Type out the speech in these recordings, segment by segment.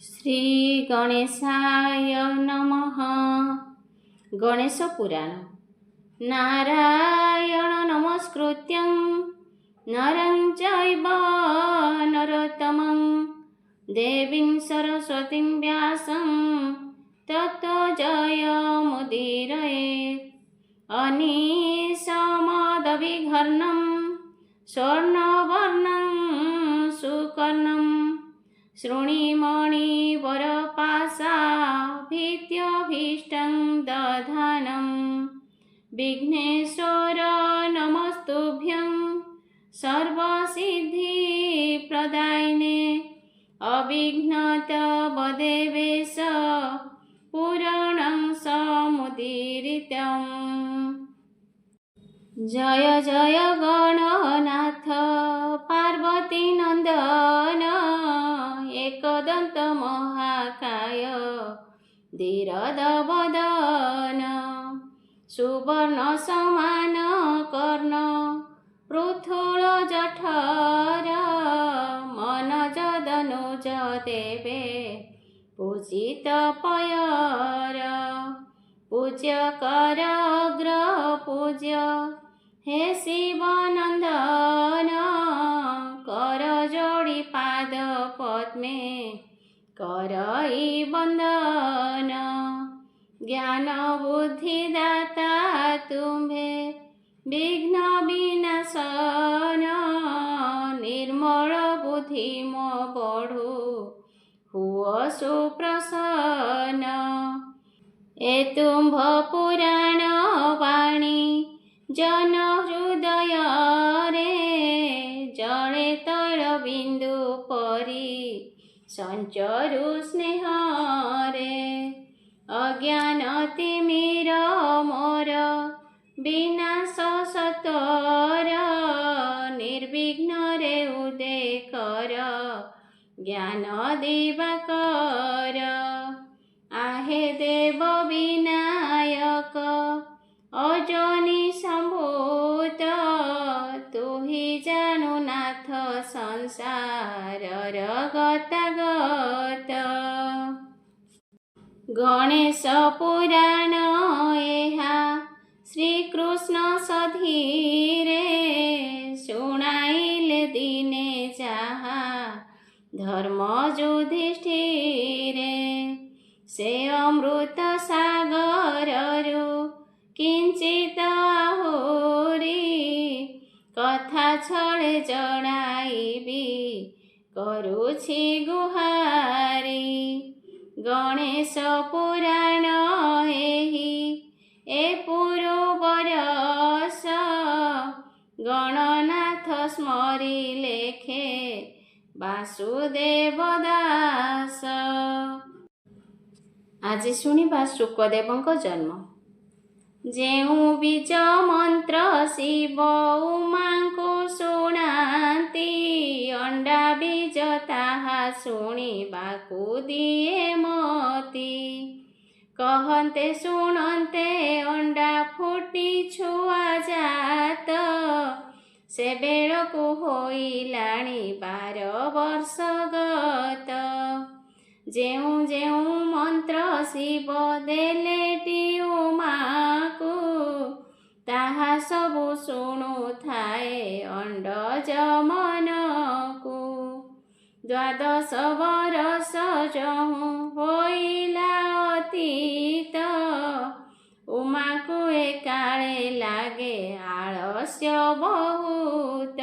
श्री गणेशाय नमः। गणेश पुराण। नारायण नमस्कृत्यं नरं चैव नरोत्तमं देवीं सरस्वतीं व्यासं ततो जयमुदीरयेत्। अनिशमदविघर्णं स्वर्णवर्णं सुकर्णं श्रोणीमणिवरपाशाभित्यभीष्टं दधानं। विघ्नेश्वर नमस्तुभ्यं सर्वसिद्धिप्रदायिने अविघ्नतवदेवेश पुराणं समुदीरितम्। जय जय गणनाथ पार्वती नंदन एकदंत महाकाय धीरदवदन सुवर्ण समान कर्ण पृथुल जठर मनज दनुज देवे पूजित पयर पूज्य कर अग्र पूज्य हे शिवनंदन कर जोड़ी पाद पद्मे करई बंदन। ज्ञान बुद्धि दाता तुम्हे विघ्न विनाशन निर्मल बुद्धि मो बढ़ु हुओ सुप्रसन्न। ए तुम्भ पुराण वाणी जन हृदय रे जड़े तर बिंदु परी संचरु स्नेह रे। अज्ञान तिमिर मोर विनाश सतर निर्विघ्न रे उदय कर ज्ञान दिवाकर। आहे देव विनायक अजनी संभूत तुहि जानु नाथ संसार गतागत। गणेश पुराण एहा श्रीकृष्ण सधीरे शुणाइले दिने जाहा धर्म युधिष्ठिरे। से अमृत सागररु किंचित आहुरी कथा छळे जणाइबी करुछि गुहारी। गणेश पुराण एहि ए पुरबरस गणनाथ स्मरी लेखे वासुदेव दास। आज शुणिबा शुकदेवଙ୍କ जन्म। जेउ बीज मंत्र शिव उमांको शुणाती अंडा बीज ताहा शुणिबाकु दिए मती। कहन्ते शुणन्ते अंडा फुटी छुआ जात से बेलकु होइलाणी 12 वर्ष गत। जेउ जेउ मंत्र शिव देलेटी उमाकु ताहा सबु शुणु थाए अंडज मनकु। 12 वर्ष जहु होइला अतीत उमाकु एकाळे लागे आलस्य बहुत।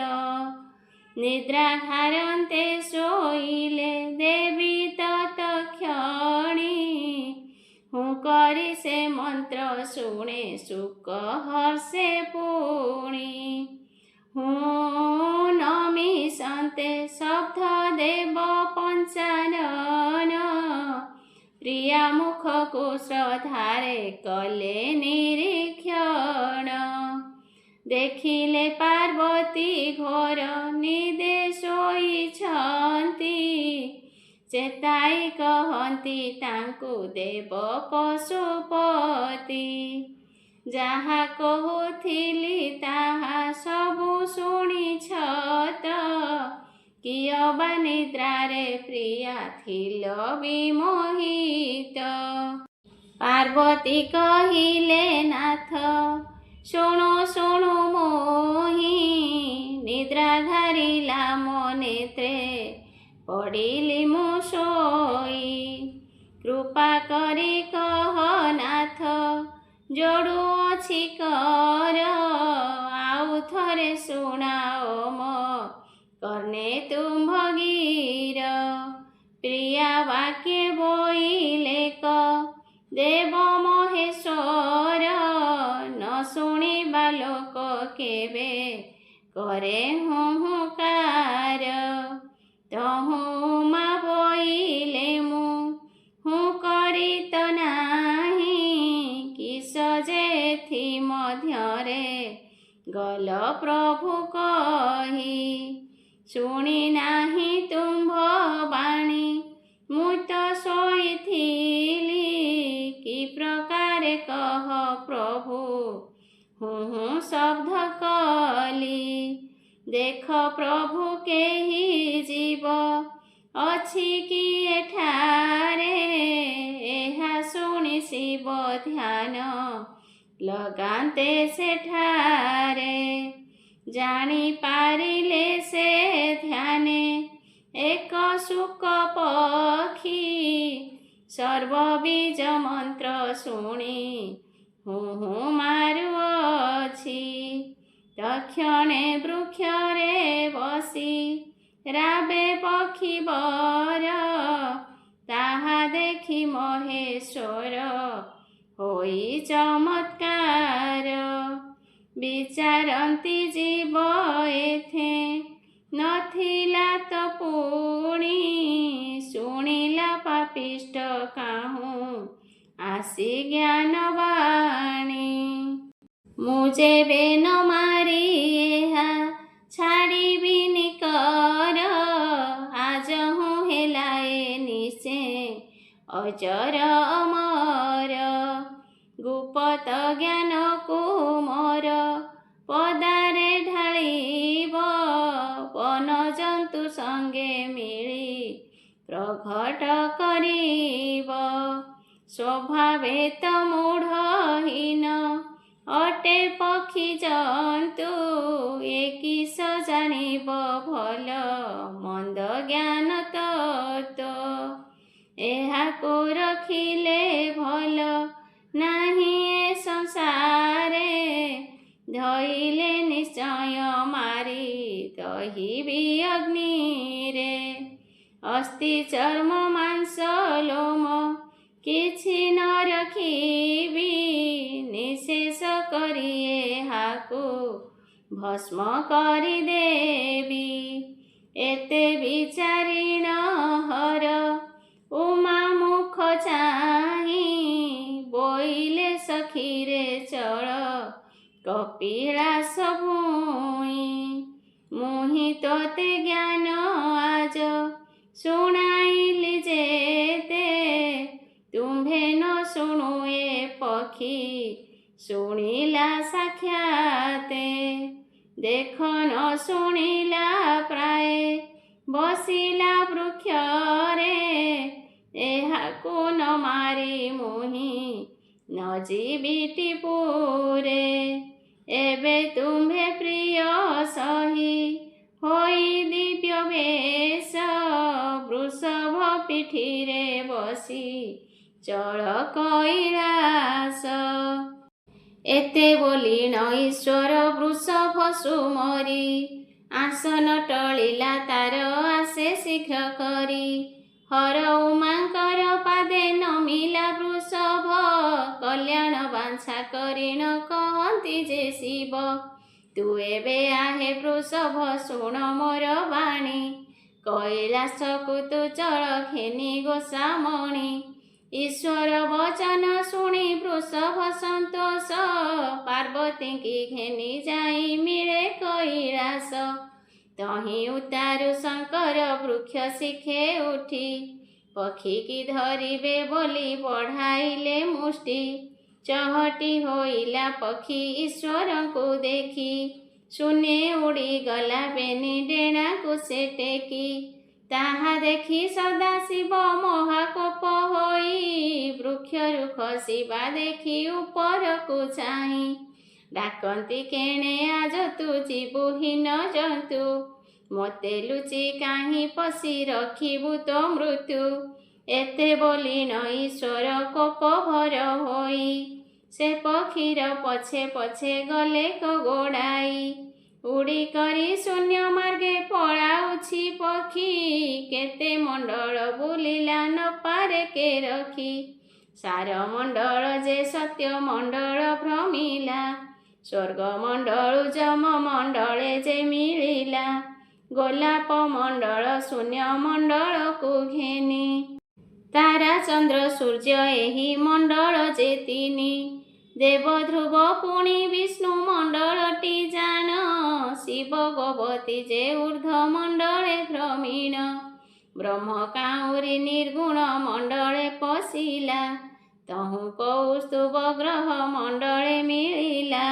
निद्रा घारन्ते शोइले देवी तत्क्षणी हुंकरी से मंत्र शुणे सुख हर्षे पुणी। हूँ नमी संते शब्द देव पंचानन प्रिया मुख को श्रद्धारे कले निरीक्षण। देखिले पार्वती घोर निदे शोइछन्ति चेताई कहन्ति तांकु देव पशुपति। जहा कहुथिली ताहा सबु शुणिछत କିଅ ବା ନିଦ୍ରାରେ ପ୍ରିୟା ଥିଲ ବିମୋହିତ। ପାର୍ବତୀ କହିଲେ ନାଥ ଶୁଣୁ ଶୁଣୁ ମୋହି, ନିଦ୍ରା ଘାରିଲା ମୋ ନେତ୍ରେ ପଡ଼ିଲି ମୁଁ ଶୋଇ। କୃପା କରି କହ ନାଥ ଯୋଡ଼ୁଅଛି କର, ଆଉ ଥରେ ଶୁଣାଅ ମୋ କର୍ଣ୍ଣେ ତୁମ୍ଭ ଗୀର। ପ୍ରିୟା ବାକ୍ୟେ ବୋଇଲେ କ ଦେବ ମହେଶ୍ୱର, ନ ଶୁଣିବା ଲୋକ କେବେ କରେ ହୁଙ୍କାର। ତହୁଁ ମା ବୋଇଲେ ମୁଁ ହୁଁ କରି ତ ନାହିଁ, କିସ ଯେ ଏଥି ମଧ୍ୟରେ ଗଲ ପ୍ରଭୁ କହି। ଶୁଣି ନାହିଁ ତୁମ୍ଭ ବାଣୀ ମୁଁ ତ ଶୋଇଥିଲି, କି ପ୍ରକାରେ କହ ପ୍ରଭୁ ହୁଁ ଶବ୍ଦ କଲି। ଦେଖ ପ୍ରଭୁ କେହି ଜୀବ ଅଛି କି ଏଠାରେ, ଏହା ଶୁଣି ଶିବ ଧ୍ୟାନ ଲଗାନ୍ତେ ସେଠାରେ। ଜାଣି ପାରିଲେ ସେ ଧ୍ୟାନେ ଏକ ଶୁକ ପକ୍ଷୀ, ସର୍ବବୀଜ ମନ୍ତ୍ର ଶୁଣି ହୁଁ ମାରୁଅଛି। ତକ୍ଷଣେ ବୃକ୍ଷରେ ବସି ରାବେ ପକ୍ଷୀ ବର, ତାହା ଦେଖି ମହେଶ୍ୱର ହୋଇ ଚମତ୍କାର। ବିଚାରନ୍ତି ଜୀବ ଏଥେ ନଥିଲା ତ ପୁଣି, ଶୁଣିଲା ପାପିଷ୍ଟ କାହୁଁ ଆସି ଜ୍ଞାନ ବାଣୀ। ମୁଁ ଯେବେ ନ ମାରି ଏହା ଛାଡ଼ିବିନି କର, ଆଜହୁଁ ହେଲା ଏ ନିଶ୍ଚେ ଅଜର ଅମର। ଗୁପତ ଜ୍ଞାନକୁ ମୋର ପଦାରେ ଢାଳିବ, ବନ ଜନ୍ତୁ ସଙ୍ଗେ ମିଳି ପ୍ରଘଟ କରିବ। ସ୍ୱଭାବେ ତ ମୂଢ଼ହୀନ ଅଟେ ପକ୍ଷୀ ଜନ୍ତୁ, ଏ କିସ ଜାଣିବ ଭଲ ମନ୍ଦ ଜ୍ଞାନ ତତ୍ତ୍ୱ। ଏହାକୁ ରଖିଲେ ଭଲ ନାହିଁ ଏ ସଂସାରେ, ଧଇଲେ ନିଶ୍ଚୟ ମାରି ଦହିବି ଅଗ୍ନିରେ। ଅସ୍ଥି ଚର୍ମ ମାଂସ ଲୋମ କିଛି ନ ରଖିବି, ନିଶେଷ କରି ଏହାକୁ ଭସ୍ମ କରିଦେବି। ଏତେ ବିଚାରିଣ ହର ଉମା ମୁଖ ଚାହିଁ, ବୋଇଲେ ସଖୀରେ ଚଳ କପିଳାସ ଭୂଇଁ। ମୁହିଁ ତୋତେ ଜ୍ଞାନ ଆଜ ଶୁଣାଇଲି ଯେତେ, ତୁମ୍ଭେ ନ ଶୁଣୁ ଏ ପକ୍ଷୀ ଶୁଣିଲା ସାକ୍ଷାତେ। ଦେଖ ନ ଶୁଣିଲା ପ୍ରାୟ ବସିଲା ବୃକ୍ଷରେ, ଏହାକୁ ନ ମାରି ମୁହିଁ ନ ଯିବିଟି ପୁରେ। ଏବେ ତୁମ୍ଭେ ପ୍ରିୟ ସହି ହୋଇ ଦିବ୍ୟ ବେଶ, ବୃଷଭ ପିଠିରେ ବସି ଚଳ କୈଳାସ। ଏତେ ବୋଲିଣ ଈଶ୍ୱର ବୃଷଭ ସୁମରି, ଆସନ ଟଳିଲା ତାର ଆସେ ଶୀଘ୍ର କରି। ହର ଉମାଙ୍କର ପାଦେ ନମିଲା ବୃଷଭ, କଲ୍ୟାଣ ବାଞ୍ଛା କରିଣ କହନ୍ତି ଯେ ଶିବ। ତୁ ଏବେ ଆହେ ବୃଷଭ ଶୁଣ ମୋର ବାଣୀ, କୈଳାସକୁ ତୁ ଚଳ ଘେନି ଗୋସାମଣି। ଈଶ୍ୱର ବଚନ ଶୁଣି ବୃଷଭ ସନ୍ତୋଷ, ପାର୍ବତୀଙ୍କି ଘେନି ଯାଇ ମିଳେ କୈଳାସ। ତହିଁ ଉତ୍ତାରୁ ଶଙ୍କର ବୃକ୍ଷ ଶିଖେ ଉଠି, ପକ୍ଷୀକି ଧରିବେ ବୋଲି ବଢ଼ାଇଲେ ମୁଷ୍ଟି। ଚହଟି ହୋଇଲା ପକ୍ଷୀ ଈଶ୍ୱରଙ୍କୁ ଦେଖି, ଶୂନ୍ୟେ ଉଡ଼ିଗଲା ବେନି ଡେଣାକୁ ସେ ଟେକି। ତାହା ଦେଖି ସଦାଶିବ ମହାକୋପ ହୋଇ ବୃକ୍ଷରୁ ଖସିବା ଦେଖି ଉପରକୁ ଚାହିଁ ଡାକନ୍ତି କେଣେ ଆଜ ତୁ ଯିବୁ ହୀନ ଜନ୍ତୁ। ମୋତେ ଲୁଚି କାହିଁ ପଶି ରଖିବୁ ତୋ ମୃତ୍ୟୁ। ଏତେ ବୋଲିଣ ଈଶ୍ୱର କୋପ ଭର ହୋଇ ସେ ପକ୍ଷୀର ପଛେ ପଛେ ଗଲେ ଗୋଡ଼ାଇ। ଉଡ଼ି କରି ଶୂନ୍ୟ ମାର୍ଗେ ପଳାଉଛି ପକ୍ଷୀ କେତେ ମଣ୍ଡଳ ବୁଲିଲା ନ ପାରେ କେ ରଖି। ସାର ମଣ୍ଡଳ ଯେ ସତ୍ୟ ମଣ୍ଡଳ ଭ୍ରମିଲା ସ୍ୱର୍ଗ ମଣ୍ଡଳୁ ଯମ ମଣ୍ଡଳେ ଯେ ମିଳିଲା। ଗୋଲାପ ମଣ୍ଡଳ ଶୂନ୍ୟ ମଣ୍ଡଳକୁ ଘେନି ତାରା ଚନ୍ଦ୍ର ସୂର୍ଯ୍ୟ ଏହି ମଣ୍ଡଳ ଯେ ତିନି। ଦେବ ଧ୍ରୁବ ପୁଣି ବିଷ୍ଣୁ ମଣ୍ଡଳଟି ଜାଣ ଶିବ ଗୋବତୀ ଯେ ଊର୍ଦ୍ଧ୍ୱ ମଣ୍ଡଳେ ଭ୍ରମୀଣ। ବ୍ରହ୍ମ କାଉଁରୀ ନିର୍ଗୁଣ ମଣ୍ଡଳେ ପଶିଲା ତହୁଁ କୌସ୍ତୁଭ ଗ୍ରହ ମଣ୍ଡଳେ ମିଳିଲା।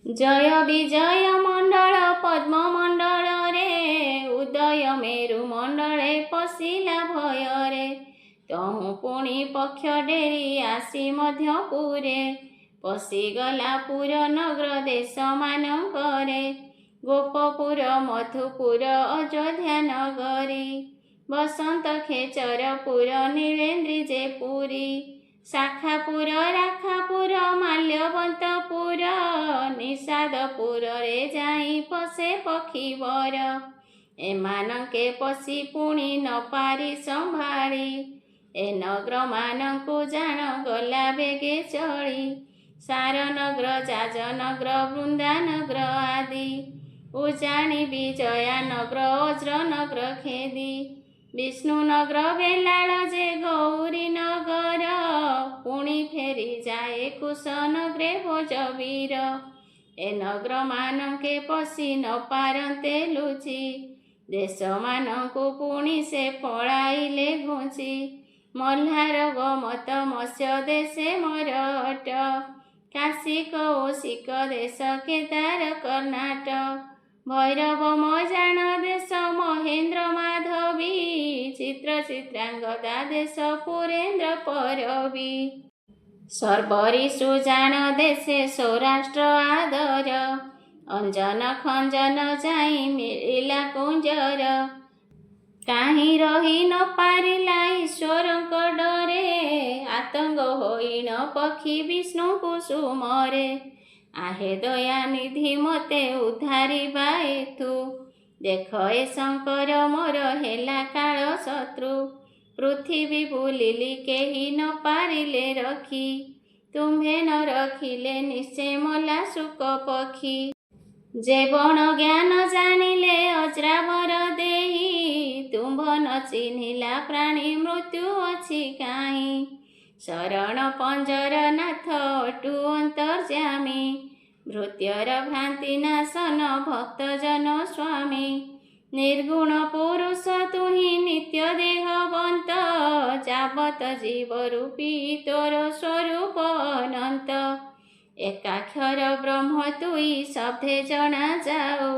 ଜୟ ବିଜୟ ମଣ୍ଡଳ ପଦ୍ମ ମଣ୍ଡଳରେ ଉଦୟ ମେରୁ ମଣ୍ଡଳେ ପଶିଲା ଭୟରେ। ତହୁଁ ପୁଣି ପକ୍ଷ ଡେରି ଆସି ମଧ୍ୟ ପୁରେ ପଶିଗଲା ପୁର ନଗର ଦେଶମାନଙ୍କରେ। ଗୋପପୁର ମଧୁପୁର ଅଯୋଧ୍ୟା ନଗରୀ ବସନ୍ତ ଖେଚରପୁର ନୀଳେନ୍ଦ୍ରୀ ଯେ ପୁରୀ। ଶାଖାପୁର ରାଖାପୁର ମାଲ୍ୟବନ୍ତପୁର ନିଷାଦପୁରରେ ଯାଇ ପଶେ ପକ୍ଷୀବର। ଏମାନଙ୍କେ ପଶି ପୁଣି ନ ପାରି ସମ୍ଭାଳି ଏ ନଗରମାନଙ୍କୁ ଜାଣ ଗଲା ବେଗେ ଚଳି। ସାରନଗର ଯାଜନଗର ବୃନ୍ଦାନଗର ଆଦି ଉଜାଣି ବିଜୟାନଗର ଅଜ୍ରନଗର ଖେଦି। ବିଷ୍ଣୁନଗର ବେଲାଳ ଯେ ଗୌରୀ ନଗର ପୁଣି ଫେରି ଯାଏ କୁଶନଗରେ ଭୋଜବୀର। ଏ ନଗରମାନଙ୍କେ ପଶି ନ ପାରନ୍ତେ ଲୁଚି ଦେଶମାନଙ୍କୁ ପୁଣି ସେ ପଳାଇଲେ ଘୁଞ୍ଚି। ମଲ୍ହାର ଗୋମତ ମତ୍ସ୍ୟ ଦେଶେ ମରଟ କାଶୀ କୌଶିକ ଦେଶ କେଦାର କର୍ଣ୍ଣାଟ। ଭୈରବ ମଜାଣ ଦେଶ ମହେନ୍ଦ୍ର ମାଧବୀ ଚିତ୍ର ଚିତ୍ରାଙ୍ଗଦା ଦେଶ ପୁରେନ୍ଦ୍ର ପରବୀ। ସର୍ବରୀ ସୁଜାଣ ଦେଶେ ସୌରାଷ୍ଟ୍ର ଆଦର ଅଞ୍ଜନ ଖଞ୍ଜନ ଯାଇ ମିଳିଲା କୁଞ୍ଜର। କାହିଁ ରହି ନ ପାରିଲା ଈଶ୍ୱରଙ୍କ ଡରେ ଆତଙ୍କ ହୋଇଣ ପକ୍ଷୀ ବିଷ୍ଣୁ କୁସୁମରେ। ଆହେ ଦୟାନିଧି ମୋତେ ଉଦ୍ଧାରିବା ଏଥୁ ଦେଖ ଏ ଶଙ୍କର ମୋର ହେଲା କାଳ ଶତ୍ରୁ। ପୃଥିବୀ ବୁଲିଲି କେହି ନ ପାରିଲେ ରଖି ତୁମ୍ଭେ ନ ରଖିଲେ ନିଶ୍ଚେ ମଲା ଶୁକ ପକ୍ଷୀ। ଯେ ବଣ ଜ୍ଞାନ ଜାଣିଲେ ଅଜ୍ରାବର ଦେଇ ତୁମ୍ଭ ନ ଚିହ୍ନିଲା ପ୍ରାଣୀ ମୃତ୍ୟୁ ଅଛି କାହିଁ। ଶରଣ ପଞ୍ଜର ନାଥ ଅଟୁ ଅନ୍ତର୍ଯ୍ୟାମୀ ଭୃତ୍ୟର ଭ୍ରାନ୍ତି ନାଶନ ଭକ୍ତଜନ ସ୍ୱାମୀ। ନିର୍ଗୁଣ ପୁରୁଷ ତୁହି ନିତ୍ୟ ଦେହବନ୍ତ ଯାବତ ଜୀବ ରୂପୀ ତୋର ସ୍ୱରୂପ ଅନନ୍ତ। ଏକାକ୍ଷର ବ୍ରହ୍ମ ତୁଇ ଶବ୍ଦେ ଜଣା ଯାଉ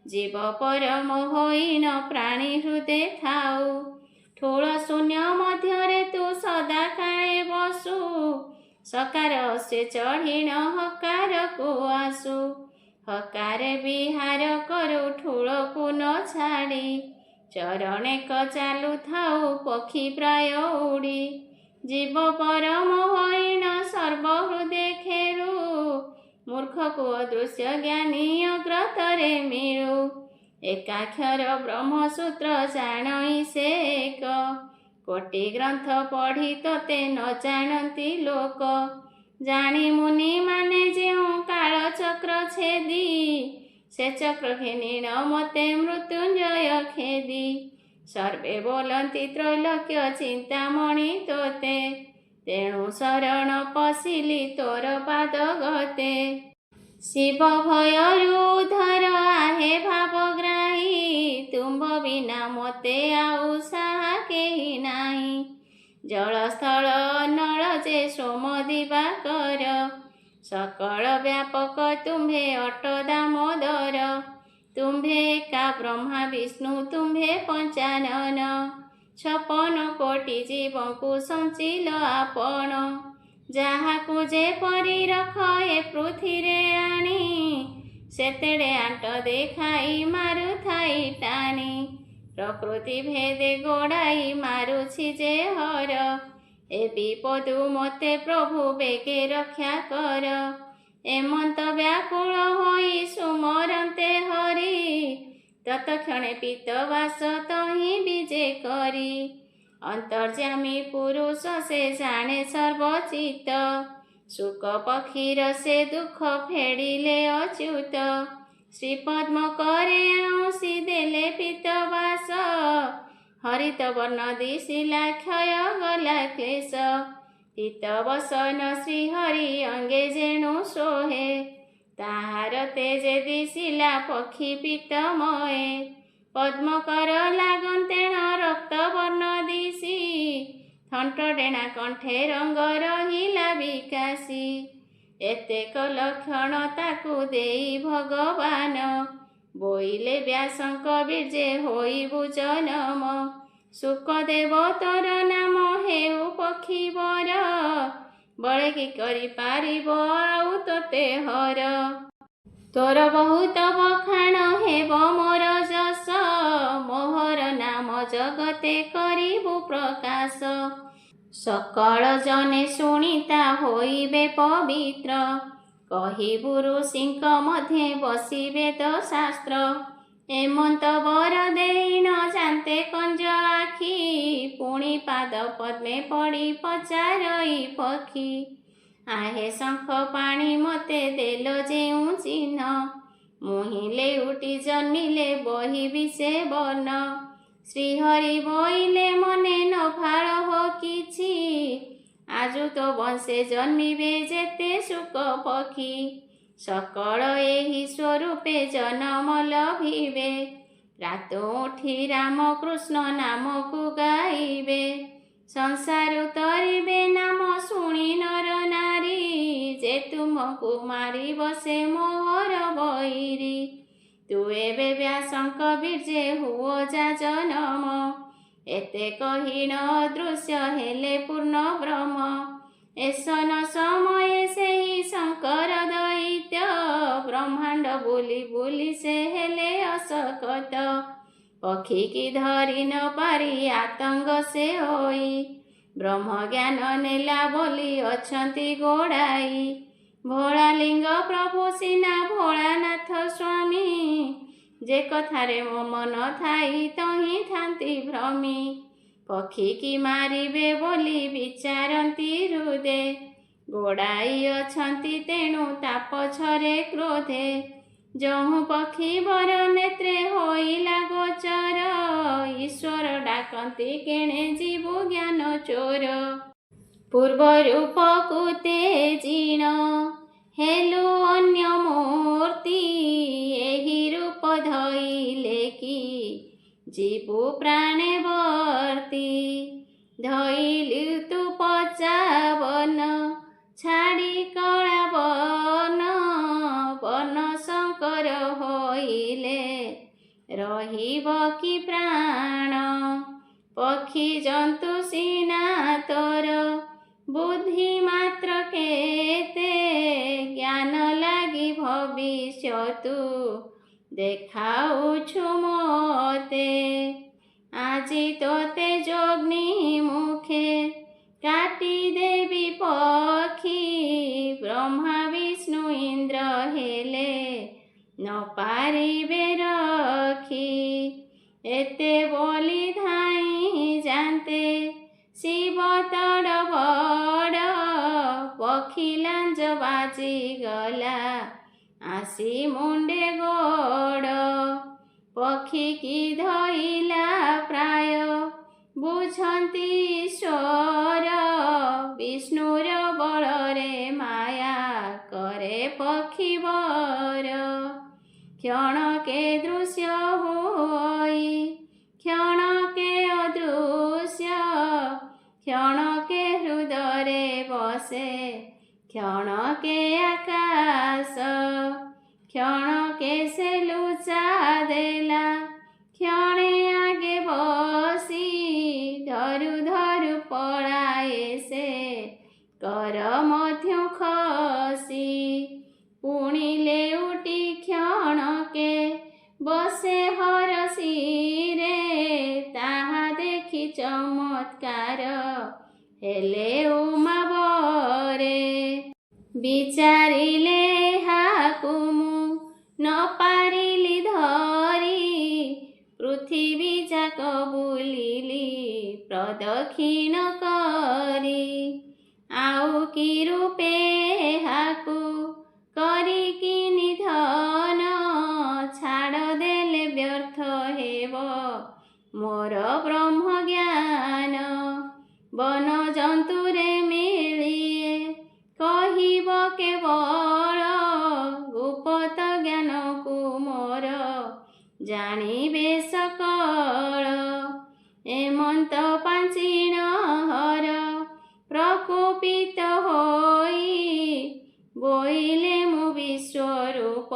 ଜୀବ ପରମ ହୋଇଣ ପ୍ରାଣୀ ହୃଦେ ଥାଉ। ଠୁଳ ଶୂନ୍ୟ ମଧ୍ୟରେ ତୁ ସଦା କାଳେ ବସୁ ସକାର ସେ ଚଢ଼ିଣ ହକାରକୁ ଆସୁ। ହକାରେ ବିହାର କରୁ ଠୁଳକୁ ନ ଛାଡ଼ି ଚରଣେକ ଚାଲୁଥାଉ ପକ୍ଷୀ ପ୍ରାୟ ଉଡ଼ି। ଜୀବ ପରମ ହୋଇଣ ସର୍ବହୃଦେ ଖେଳୁ ମୂର୍ଖକୁ ଅଦୃଶ୍ୟ ଜ୍ଞାନୀ ଅଗ୍ରତରେ ମିଳୁ। ଏକାକ୍ଷର ବ୍ରହ୍ମସୂତ୍ର ଜାଣଇ ସେ ଏକ କୋଟି ଗ୍ରନ୍ଥ ପଢ଼ି ତୋତେ ନ ଜାଣନ୍ତି ଲୋକ। ଜାଣି ମୁନିମାନେ ଯେଉଁ କାଳଚକ୍ର ଛେଦି ସେ ଚକ୍ର ଘେନିଣ ମୋତେ ମୃତ୍ୟୁଞ୍ଜୟ ଖେଦି। ସର୍ବେ ବୋଲନ୍ତି ତ୍ରୈଲୋକ୍ୟ ଚିନ୍ତାମଣି ତୋତେ ତେଣୁ ଶରଣ ପଶିଲି ତୋର ପାଦ ଗତେ। ଶିବ ଭୟରୁ ଉଦ୍ଧାର ଆହେ ଭାବଗ୍ରାହୀ ତୁମ୍ଭ ବିନା ମୋତେ ଆଉ ସାହା କେହି ନାହିଁ। ଜଳସ୍ଥଳ ନଳ ଯେ ସୋମ ଦିବାକର सकल व्यापक तुम्भे अट दामोदर, तुम्भे एका ब्रह्मा विष्णु तुम्भे पंचानन, 56 कोटि जीवों को संचिल आपण, ଯାହାକୁ ଯେପରି ରଖ ଏ ପୃଥିରେ ଆଣି, ସେତେଡ଼େ ଆଣ୍ଟ ଦେଖାଇ ମାରୁଥାଇ ଟାଣି, ପ୍ରକୃତି ଭେଦେ ଗୋଡ଼ାଇ ମାରୁଛି ଯେ ହର, ଏ ବିପଦୁ ମୋତେ ପ୍ରଭୁ ବେଗେ ରକ୍ଷା କର, ଏମନ୍ତ ବ୍ୟାକୁଳ ହୋଇ ସୁମରନ୍ତେ ହରି, ତତକ୍ଷଣେ ପୀତବାସ ତହିଁ ବିଜେ କରି, ଅନ୍ତର୍ଯ୍ୟାମୀ ପୁରୁଷ ସେ ଜାଣେ ସର୍ବଚିତ, ଶୁକ ପକ୍ଷୀର ସେ ଦୁଃଖ ଫେଡ଼ିଲେ ଅଚ୍ୟୁତ, ଶ୍ରୀପଦ୍ମ କରେ ଆଉଁସି ଦେଲେ ପୀତବାସ, ହରିତ ବର୍ଣ୍ଣ ଦିଶିଲା କ୍ଷୟ ଗଲା କ୍ଲେଶ, ପୀତବସନ ଶ୍ରୀହରି ଅଙ୍ଗେ ଯେଣୁ ଶୋହେ, ତାହାର ତେଜେ ଦିଶିଲା ପକ୍ଷୀ ପୀତମୟେ, ପଦ୍ମକର ଲାଗନ୍ତେଣ ରକ୍ତ ବର୍ଣ୍ଣ ଦିଶି, ଥଣ୍ଟ ଡେଣା କଣ୍ଠେ ରଙ୍ଗ ରହିଲା ବିକାଶୀ, ଏତେକ ଲକ୍ଷଣ ତାକୁ ଦେଇ ଭଗବାନ, ବୋଇଲେ ବ୍ୟାସଙ୍କ ବୀର୍ଯ୍ୟେ ହୋଇବୁ ଜନମ, ଶୁକଦେବ ତୋର ନାମ ହେଉ ପକ୍ଷୀବର, ବଳେ କି କରିପାରିବ ଆଉ ତୋତେ ହର, ତୋର ବହୁତ ବଖାଣ ହେବ ମୋର ଯଶ, ମୋହର ନାମ ଜଗତେ କରିବୁ ପ୍ରକାଶ, ସକଳ ଜନେ ଶୁଣିତା ହୋଇବେ ପବିତ୍ର, କହିବୁ ଋଷିଙ୍କ ମଧ୍ୟେ ବସି ବେଦ ଶାସ୍ତ୍ର, ଏମନ୍ତ ବର ଦେଇ ନ ଜାନ୍ତେ କଞ୍ଜ ଆଖି, ପୁଣି ପାଦ ପଦ୍ମେ ପଡ଼ି ପଚାରଇ ପକ୍ଷୀ, आहे ଶଙ୍ଖ ପାଣି ମୋତେ ଦେଲ ଯେଉଁ ଚିହ୍ନ, ମୁହିଁଲେ ଉଠି ଜନ୍ମିଲେ ବହିବି ସେ ବର୍ଣ୍ଣ, ଶ୍ରୀହରି ବୋଇଲେ ମନେ ନ ଫାଳ ହୋ କିଛି, ଆଜୁ ତ ବଂଶେ ଜନ୍ମିବେ ଯେତେ ଶୁକ ପକ୍ଷୀ, ସକଳ ଏହି ସ୍ୱରୂପେ ଜନମ ଲଭିବେ, ରାତ ଉଠି ରାମକୃଷ୍ଣ ନାମକୁ ଗାଇବେ, ସଂସାରୁ ତରିବେ ନାମ ଶୁଣି ନର ନାରୀ, ଯେ ତୁମକୁ ମାରିବ ସେ ମୋହର ବୈରୀ, ତୁ ଏବେ ବ୍ୟାସଙ୍କ ବୀର୍ଯ୍ୟେ ହୁଅ ଯା ଜନମ, ଏତେ କହି ନ ଅଦୃଶ୍ୟ ହେଲେ ପୂର୍ଣ୍ଣ ବ୍ରହ୍ମ, ଏସନ ସମୟେ ସେହି ଶଙ୍କର ଦୈତ୍ୟ, ବ୍ରହ୍ମାଣ୍ଡ ବୁଲି ବୁଲି ସେ ହେଲେ ଅଶକତ, ପକ୍ଷୀ କି ଧରି ନ ପାରି ଆତଙ୍ଗ ସେ ହୋଇ, ବ୍ରହ୍ମଜ୍ଞାନ ନେଲା ବୋଲି ଅଛନ୍ତି ଗୋଡ଼ାଇ, ଭୋଳାଲିଙ୍ଗ ପ୍ରଭୁ ସିନା ଭୋଳାନାଥ ସ୍ୱାମୀ, ଯେ କଥାରେ ମୋ ମନ ଥାଇ ତହିଁ ଥାନ୍ତି ଭ୍ରମୀ, ପକ୍ଷୀ କି ମାରିବେ ବୋଲି ବିଚାରନ୍ତି ହୃଦେ, ଗୋଡ଼ାଇ ଅଛନ୍ତି ତେଣୁ ତା ପଛରେ କ୍ରୋଧେ, ଯହୁଁ ପକ୍ଷୀ ବର ନେତ୍ରେ ହୋଇଲା ଗୋଚର, ଈଶ୍ୱର ଡାକନ୍ତି କେଣେ ଯିବୁ ଜ୍ଞାନ ଚୋର, ପୂର୍ବରୁ ପକୁତେ ଜିଣ ହେଲୁ ଅନ୍ୟ ମୂର୍ତ୍ତି, ଏହି ରୂପ ଧଇଲେ କି ଯିବୁ ପ୍ରାଣେ ବର୍ତ୍ତି, ଧଇଲୁ ତୁ ପଚାବନ ଛାଡ଼ି କଳା ବର୍ଣ୍ଣ, ବର୍ଣ୍ଣ ଶଙ୍କର ହୋଇଲେ ରହିବ କି ପ୍ରାଣ, ପକ୍ଷୀ ଜନ୍ତୁ ସିନା ତୋର ବୁଦ୍ଧି ମାତ୍ର କେତେ, ଜ୍ଞାନ ଲାଗି ଭବିଷ୍ୟତୁ ଦେଖାଉଛୁ ମୋତେ, ଆଜି ତୋତେ ଯୋଗ୍ନି ମୁଖେ କାଟି ଦେବି ପକ୍ଷୀ, ବ୍ରହ୍ମା ବିଷ୍ଣୁ ଇନ୍ଦ୍ର ହେଲେ ନ ପାରିବେ ରଖି, ଏତେ ବୋଲି ଧାଇଁ ଯାନ୍ତେ ଶିବ ତଡ଼ ବଡ଼, ପକ୍ଷୀ ଲାଞ୍ଜ ବାଜିଗଲା ଆସି ମୁଣ୍ଡେ ଗୋଡ଼, ପକ୍ଷୀ କି ଧଇଲା ପ୍ରାୟ ବୁଝନ୍ତି ଈଶ୍ୱର, ବିଷ୍ଣୁର ବଳରେ ମାୟା କରେ ପକ୍ଷୀ ବର, କ୍ଷଣକେ ଦୃଶ୍ୟ ହୋଇ କ୍ଷଣକେ ଅଦୃଶ୍ୟ, କ୍ଷଣକେ ହୃଦୟରେ ବସେ क्षणके आकाश क्षणके से लुचा देला क्षणे आगे बसी धरु धरु पଳାଏ से कर मध्य खसी पुणी लेउटी क्षणके बसे हरसिरे ताहा देखि चमत्कार हेले उमा बरे विचारिले हाकु मु न पारिली धरी पृथिवी जाक बुलिली प्रदक्षिण करी आउ कि रूपे हाकु करिकी निधन छाड़ देले व्यर्थ हेब मोर ब्रह्म ज्ञान वन जंतुरे मिलिए कहिब केवल गुप्त ज्ञान को मोर जानिबे सकल एमंत पांचिण हर प्रकोपित होई बोइले मु विश्वरूप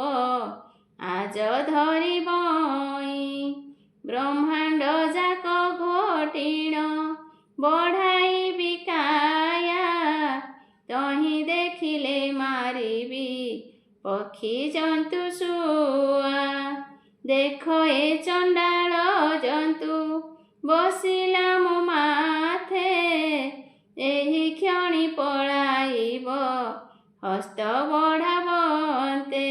आज धरि बई ब्रह्मांड जाक घोटिण बढ़ाई बिकाया तही देखिले मारिबी पक्षी जंतु सुआ देख ए चंडाल जंतु बसिला मो माथे एही क्षणी पळाइब हस्त बढ़ावते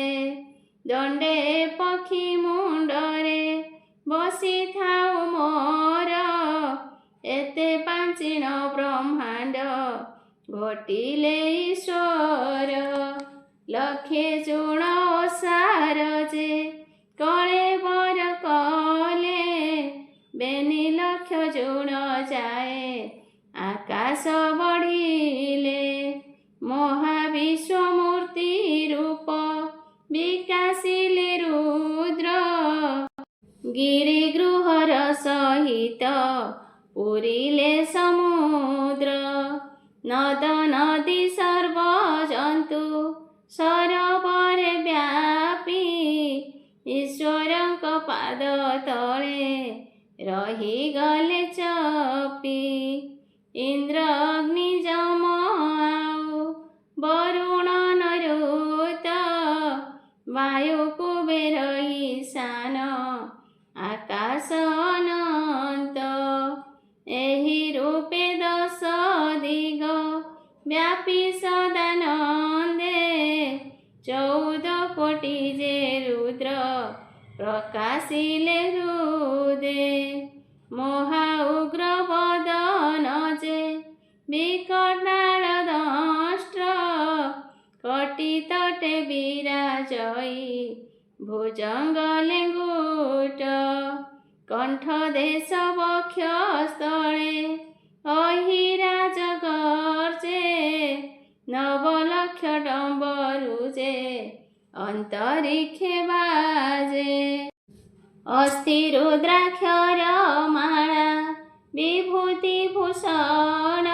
दंडे पक्षी मुंडरे बसी थाउ मोर एते पांचिण ब्रह्मांड घोटिले ईश्वर लखे चूर्ण ओसार जे कळे बर कले बेनी लक्ष चूर्ण जाए आकाश बढ़िले महाविश्वमूर्ति रूप विकासिले रुद्र गिरिगृहर सहित पुरिले समुद्र नद नदी सर्व जंतु सरोवरे व्यापी ईश्वरंक पाद तले रही गले चपी इंद्र अग्नि जम आउ वरुण नरुत वायु कुबेर ईशान आकाश अनंत एही रूपे दश दिग व्यापी सदानंदे 14 कोटि जे रुद्र प्रकाशिले हृदे महा उग्र बदन जे विकटाल दंष्ट्र कटि तटे विराजई भुजंग लेंगुट कंठ देश वक्ष स्थले अहिराज गर्जे नवलक्ष डम्बरुजे अंतरिक्षे बाजे अस्थि रुद्राक्षर माला विभूति भूषण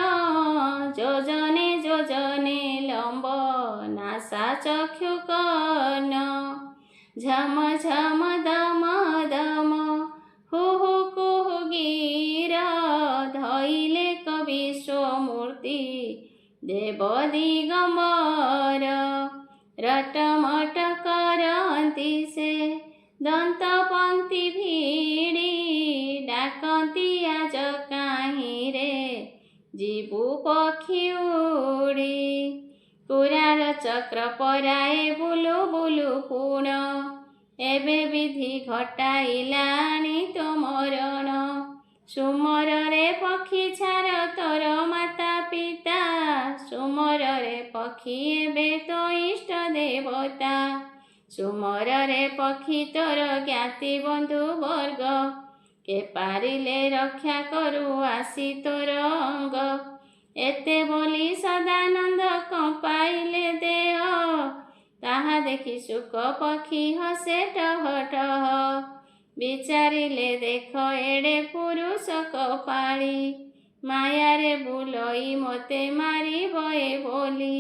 योजने योजने लंब नासा चक्षु कर्ण झम झम दम दम हुहु कुहु गिर धैले कविश्वमूर्ति देव दिगंबर रटमट करंती से दंत पंक्ति भिड़ी डाकती आज काहीं रे जीवु पक्षी उड़ी कुराल चक्र पराए बुलु बुलु पुण एबे विधि घटाइलाणी तो मरण सुमर रे पक्षी छार तोर माता पिता सुमर रे पक्षी एबे तो इष्ट देवता सुमर रे पक्षी तोर ज्ञाति बंधु वर्ग के पारिले रक्षा करू आसी तोर अंग एते बोली सदानंद कंपाइले देह ताहा देखि सुख पक्षी हसे टह टह विचारिले देख एड़े पुरुष कपाली माया रे बुलई मते मारी बये बोली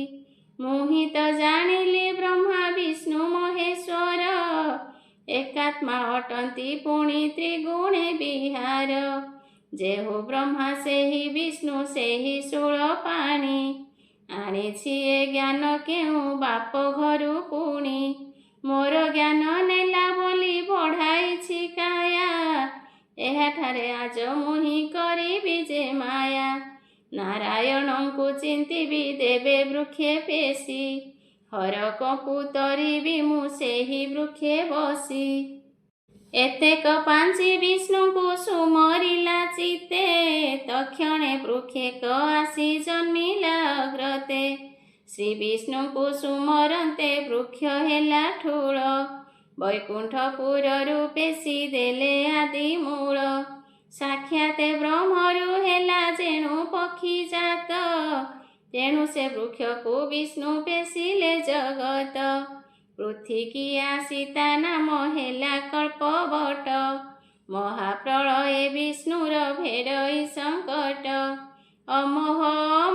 मुहि तो जानिले ब्रह्मा विष्णु महेश्वर एकात्मा अटंती पुणी त्रिगुणे विहार जेहु ब्रह्मा से ही विष्णु से ही षोल पाणी आनिछि ए ज्ञान केउ बाप घरु पुणी मोर ज्ञान नेला बोली बढ़ाइछि काया एहाठारे आज मुहि करिबि जे माया नारायणଙ୍କୁ चिन्तिबि देबे वृक्षे पेशी हर कपु तरिबि मु सेहि वृक्षे बसी एतेक पांचि विष्णुଙ୍କୁ सुमरिला चित्ते तक्षणे वृक्षेक आसी जन्मिला अग्रते श्री विष्णुଙ୍କୁ सुमरन्ते वृक्ष हेला ठूल वैकुंठपुररु पेशी देले आदि मूल साक्षाते ब्रह्मरु हेला जेणु पक्षी जात तेणु से वृक्षକୁ विष्णु पेशिले जगत पृथिकिया सीता नाम हेला कल्पवट महाप्रलये विष्णुर भेड़ई संकट अमोह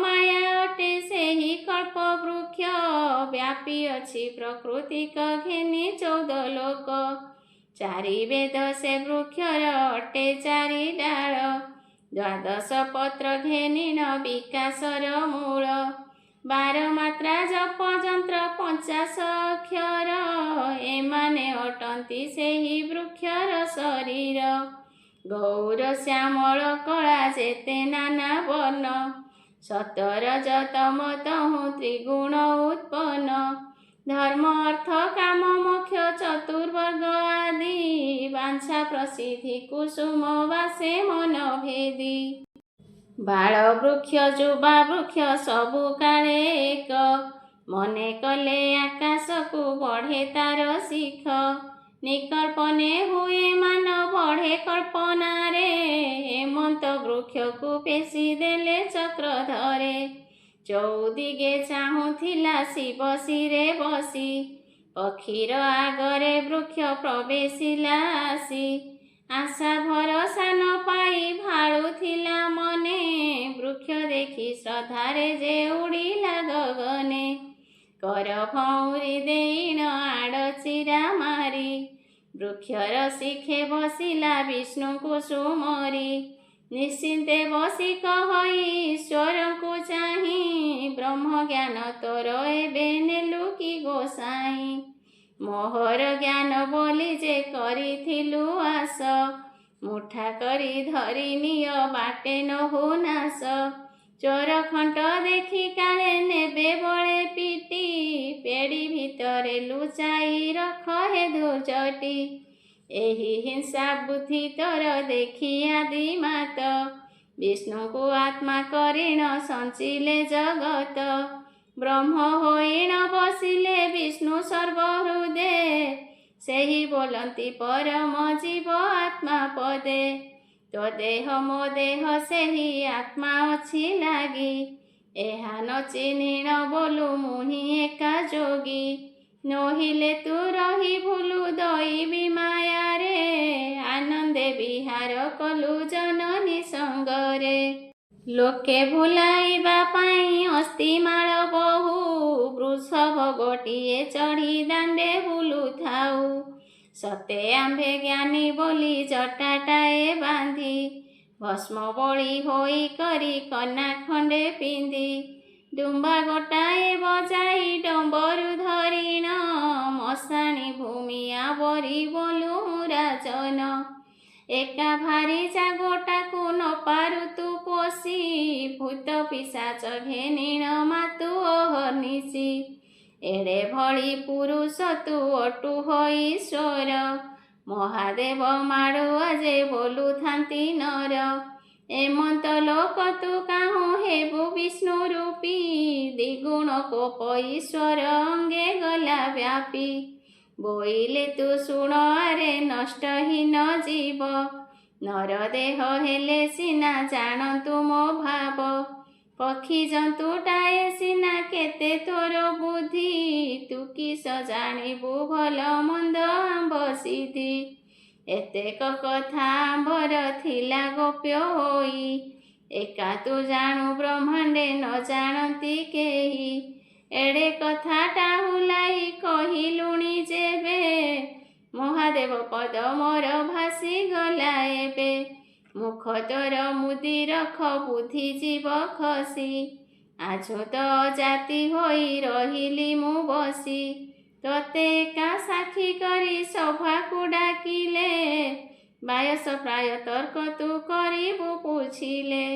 माया अटे सेहि कल्प वृक्ष व्यापी अछि प्रकृतिक घेनी 14 लोक चारि वेद से वृक्षर अटे चारि डाल 12 पत्र घेनिण विकासर मूल 12 मात्रा जप जंत्र 50 अक्षर एमाने अटंती सेहि वृक्षर शरीर गौर श्यामल कला जेते नाना वर्ण 17 तम तहु त्रिगुण उत्पन्न धर्म अर्थ काम मोक्ष चतुर्वर्ग आदि वांछा प्रसिद्धि कुसुम वासे मन भेदी बाल वृक्ष जुबा वृक्ष सबु काले एक मने कले आकाश को बढ़े तार शिख निकल्पने हुए मान बढ़े कल्पना रे हेमंत वृक्ष को पेशी देले चक्र धरे चौदिगे चाहुथिला शिव शिरे बसी पक्षीर आगरे वृक्ष प्रवेशिला आसी आशा भरोसा न पाई भाळुथिला मने वृक्ष देखि श्रद्धारे जे उड़िला गगने कर भौरी देईण आड़ चिरा मारी वृक्षर शिखे बसिला विष्णु को सुमरी निश्चिंते बसी कहि ईश्वरଙ୍କୁ चाही ब्रह्म ज्ञान तोर एबे नेलु कि गोसाई मोहर ज्ञान बोली जे करिथिलु आस मुठा करी धरी निय बाटे नहु नाश चोर खंट देखि काले नेबे बळे पिटी पेड़ी भितरे लुचाई रख हे धुर्जटी एही हिंसा बुद्धि तोर देखि आदि मात विष्णु को आत्मा करिण संचिले जगत ब्रह्म होइण बसिले विष्णु सर्वहृदे सेही बोलंती परम जीव आत्मा पदे तो देह मो देह सेही आत्मा अछि लागी एहा न चिन्हिण बोलु मुहि एका जोगी नहिले तू रही भूलु दैवी माया रे आनंदे विहार कलु जननी संगरे लोके भुलाइबा पाई अस्ति माळ बहु वृषभ गोटिए चढ़ी दांडे बुलु थाउ सते आंबे ज्ञानी बोली जटाटाए बांधी भस्म बळी होई करी कना खंडे पिंधी डुम्बा गोटाए बजाई डम्बरु धरिण मशाणी भूमि आवरी बोलु राजन एका भारी जागोटाकु न पारु तु पोषी भूत पिशाच घेनिण मातु अहर्निशि एड़े भली पुरुष तु अटु होई ईश्वर महादेव माड़ु आजे बोलु थांती नर एमंत लोक तु काहु हेबु विष्णु रूपी द्विगुण कोप ईश्वर अंगे गला व्यापी बोइले तु शुण आरे नष्टहीन जीव नर देह हेले सिना जानतु मो भाव पक्षी जंतुटाए सिना केते तोर बुद्धि तु किस जानिबु भल मंद आंब सिद्धि एतेक कथा आंबर थिला गोप्य होई एका तु जाणु ब्रह्मांडे न जानती केही एड़े कथाटा हुलाई कहिलुणी जेबे महादेव पद मोर भासी गला एबे मुख तोर मुदी रख बुद्धि जीव खसी आजो तो जाति होई रहिली मु बसी तोते का साक्षी करी सभा को डाकिले बायस प्राय तर्क तू करिबु पुछिले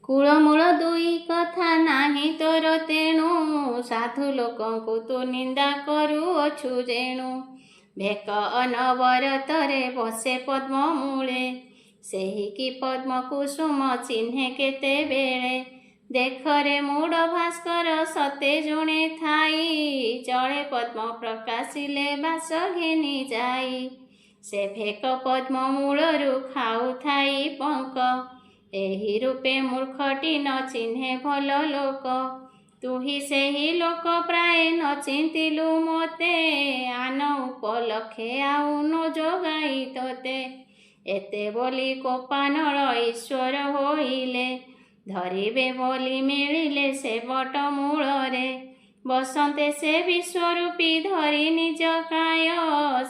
कूलमूल दुई कथा नाही तोर तेणु साधु लोकंकु तू निंदा करुअछु जेणु भेक अनवरतरे बसे पद्म मूले सेही कि पद्म कुसुम चिन्हे केते बेले देखरे मूड भास्कर सते जुणे थाई जळे पद्म प्रकाशिले बास घेनी जाई से भेक पद्म मूलरू खाऊ थाई पंक एही रूपे मूर्खटी न चिन्हे भल लोक तुही सेही लोक प्राय न चिंतिलु मोते आन उपलक्षे आउ न जोगाई तोते एते बोली कोपानल ईश्वर होइले धरिबे बोली मिलिले से बट मूलरे बसन्ते से विश्वरूपी धरि निज काय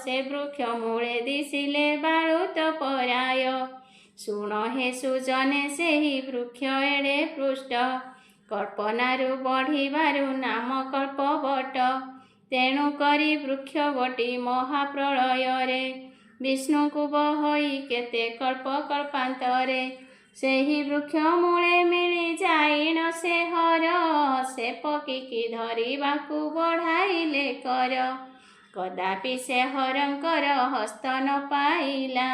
से वृक्ष मूले दिशिले बाळुत पराय शुण हे सुजने सेही वृक्ष एड़े पृष्ठ कल्पनारू बढ़िबारू नाम कल्पवट तेणु करी वृक्ष बटी महाप्रलय रे विष्णु को बहई केते कल्प कल्पांतरे सेही वृक्ष मूले मिली जाइन से हर से पकिकी धरिबाकू बढ़ाइले कर कदापि से हरंकर हस्त न पाइला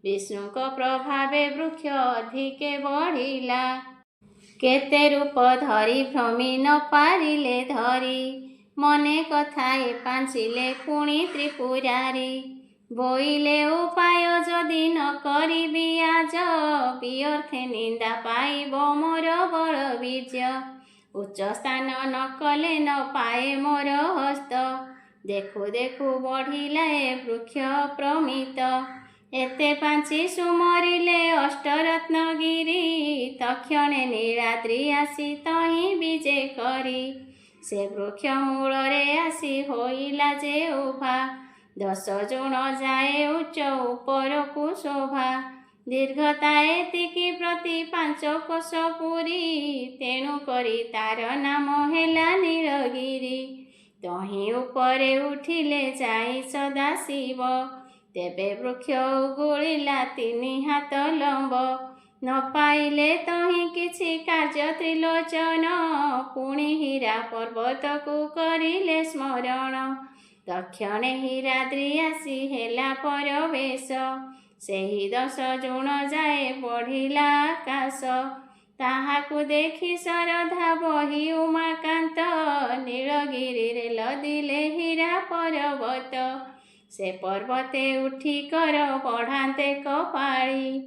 विष्णु को प्रभावे वृक्ष अधिके बढ़िला केते रूप धरी भ्रमी न पारिले धरी मने कथाए पांचिले पुणी त्रिपुरारी बोइले उपाय जदि न करिबि आज व्यर्थे निंदा पाइब मोर बल बीर्य उच्च स्थान न कले न पाए मोर हस्त देखु देखु बढ़िला वृक्ष प्रमित एते पांची सुमरिले अष्टरत्नगिरी तक्षणे नीलाद्रि आसी तही विजे करी से वृक्ष मूलरे आसी होइला जे उभा 10 जुण जाए उच्च उपरकू शोभा दीर्घता एतिकी प्रति 5 कोश पुरी तेणु करी तार नाम हेला नीलगिरी तही उपरे उठिले जाई सदाशिव तेबे वृक्ष उगुलिला 3 हाथ लंब न पाइले तही किछि कार्य त्रिलोचन पुणी हीरा पर्वत को करिले स्मरण तक्षणे हीराद्रि आसी हेला परवेश सेही 10 जुण जाए बढ़िला आकाश ताहाकू देखी सरधा बही उमाकांत नीलगिरी रे लदिले हीरा पर्वत से पर्वते उठी कर बढ़ाते कपाळी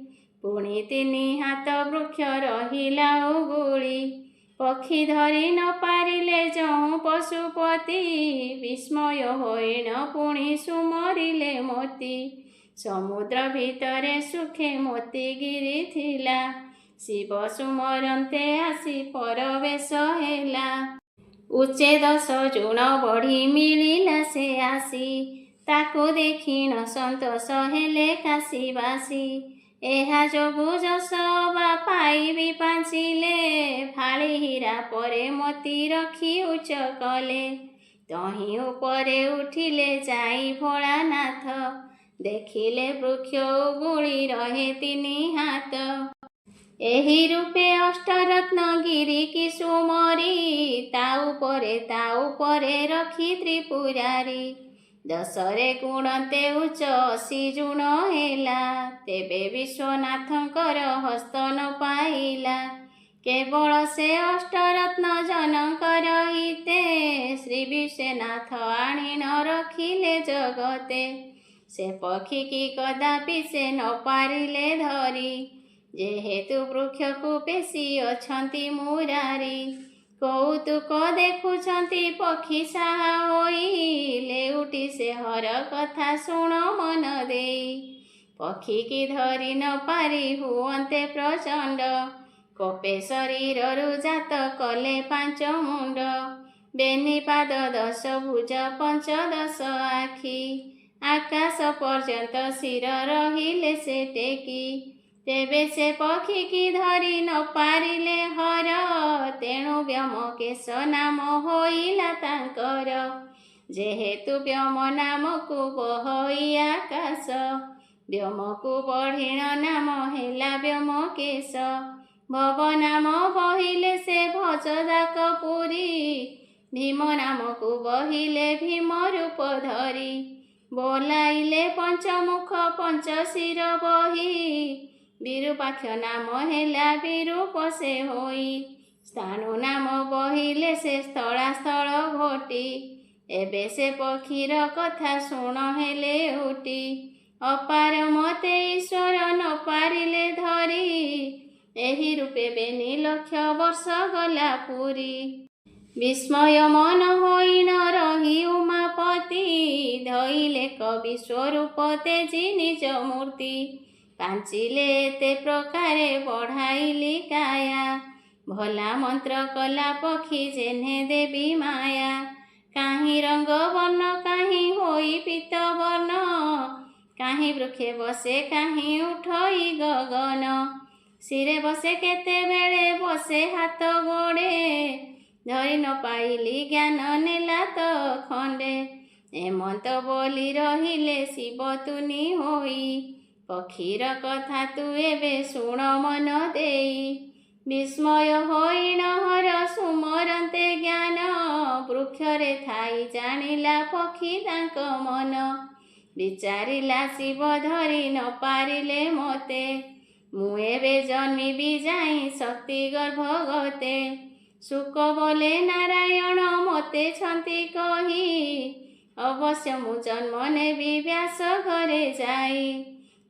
पुणी 3 हाथ वृक्ष रहिला उगुली पक्षी धरी न पारिले जहु पशुपति विस्मय होइन पुणी सुमरिले मोती समुद्र भितरे सुखे मोतीगिरी थिला शिव सुमरन्ते आसी परवेश हेला उच्चे 10 जुण बढ़ी मिलिला से आसी ताको देखिन संतोष हेले काशीवासी एहा जोगु जस बा पाइबि पांचिले फाळी हीरा परे मोती रखी उच्च कले तही उपरे उठिले जाई भोलानाथ देखिले वृक्ष उगुली रहे 3 हाथ एही रूपे अष्टरत्नगिरी की सुमरी ता उपरे रखी त्रिपुरारी 10 रे गुणते उच्च 80 जुण हेला तेबे विश्वनाथंकर हस्त न पाइला केवल से अष्टरत्न जनकर हिते श्री विश्वनाथ आनी न रखिले जगते से पक्षी की कदापि से न पारिले धरी जेहेतु वृक्ष को पेशी अछंती मुरारी कौतुक देखुछंती पक्षी साहा होई लेउटी से हर कथा शुण मन देई पक्षी की धरी न पारी हुअन्ते प्रचंड କପେ ଶରୀରରୁ ଜାତ କଲେ 5 ମୁଣ୍ଡ, ବେନି ପାଦ 10 ଭୁଜ 15 ଆଖି, ଆକାଶ ପର୍ଯ୍ୟନ୍ତ ଶିର ରହିଲେ ସେ ଟେକି। ତେବେ ସେ ପକ୍ଷୀକି ଧରି ନ ପାରିଲେ ହର, ତେଣୁ ବ୍ୟୋମକେଶ ନାମ ହୋଇଲା ତାଙ୍କର। ଯେହେତୁ ବ୍ୟୋମ ନାମକୁ ବହଇ ଆକାଶ, ବ୍ୟୋମକୁ ବଢ଼ିଣ ନାମ ହେଲା ବ୍ୟୋମକେଶ। ଭବ ନାମ ବହିଲେ ସେ ଭଜଯାକ ପୁରୀ, ଭୀମ ନାମକୁ ବହିଲେ ଭୀମ ରୂପ ଧରି। ବୋଲାଇଲେ ପଞ୍ଚମୁଖ ପଞ୍ଚଶିର ବହି, ବିରୂପାକ୍ଷ ନାମ ହେଲା ବିରୂପ ସେ ହୋଇ। ସ୍ଥାଣୁ ନାମ ବହିଲେ ସେ ସ୍ଥଳାସ୍ଥଳ ଘୋଟି, ଏବେ ସେ ପକ୍ଷୀର କଥା ଶୁଣ ହେଲେ ଉଟି। ଅପାର ମତେ ଈଶ୍ୱର ନ ପାରିଲେ ଧରି, ଏହି ରୂପେ ବେନି ଲକ୍ଷ ବର୍ଷ ଗଲା ପୁରୀ। ବିସ୍ମୟ ମନ ହୋଇଣ ରହି ଉମାପତି, ଧଇଲେ କବି ସ୍ୱରୂପ ତେଜି ନିଜ ମୂର୍ତ୍ତି। ପାଞ୍ଚିଲେ ଏତେ ପ୍ରକାରେ ବଢ଼ାଇଲି କାୟା, ଭଲା ମନ୍ତ୍ର କଲା ପକ୍ଷୀ ଯେହ୍ନେ ଦେବୀ ମାୟା। କାହିଁ ରଙ୍ଗ ବର୍ଣ୍ଣ କାହିଁ ହୋଇ ପୀତ ବର୍ଣ୍ଣ, କାହିଁ ବୃକ୍ଷେ ବସେ କାହିଁ ଉଠଇ ଗଗନ। ଶିରେ ବସେ କେତେବେଳେ ବସେ ହାତ ଗୋଡ଼େ, ଧରି ନ ପାଇଲି ଜ୍ଞାନ ନେଲା ତ ଖଣ୍ଡେ। ଏମନ୍ତ ବୋଲି ରହିଲେ ଶିବ ତୁନି ହୋଇ, ପକ୍ଷୀର କଥା ତୁ ଏବେ ଶୁଣ ମନ ଦେଇ। ବିସ୍ମୟ ହୋଇଣ ହର ସୁମରନ୍ତେ ଜ୍ଞାନ, ବୃକ୍ଷରେ ଥାଇ ଜାଣିଲା ପକ୍ଷୀ ତାଙ୍କ ମନ। ବିଚାରିଲା ଶିବ ଧରି ନ ପାରିଲେ ମତେ, ମୁଁ ଏବେ ଜନ୍ମିବି ଯାଇ ଶକ୍ତି ଗର୍ଭ ଗତେ। ଶୁକ ବୋଲେ ନାରାୟଣ ମତେ ଛନ୍ତି କହି, ଅବଶ୍ୟ ମୁଁ ଜନ୍ମ ନେବି ବ୍ୟାସ ଘରେ ଯାଇ।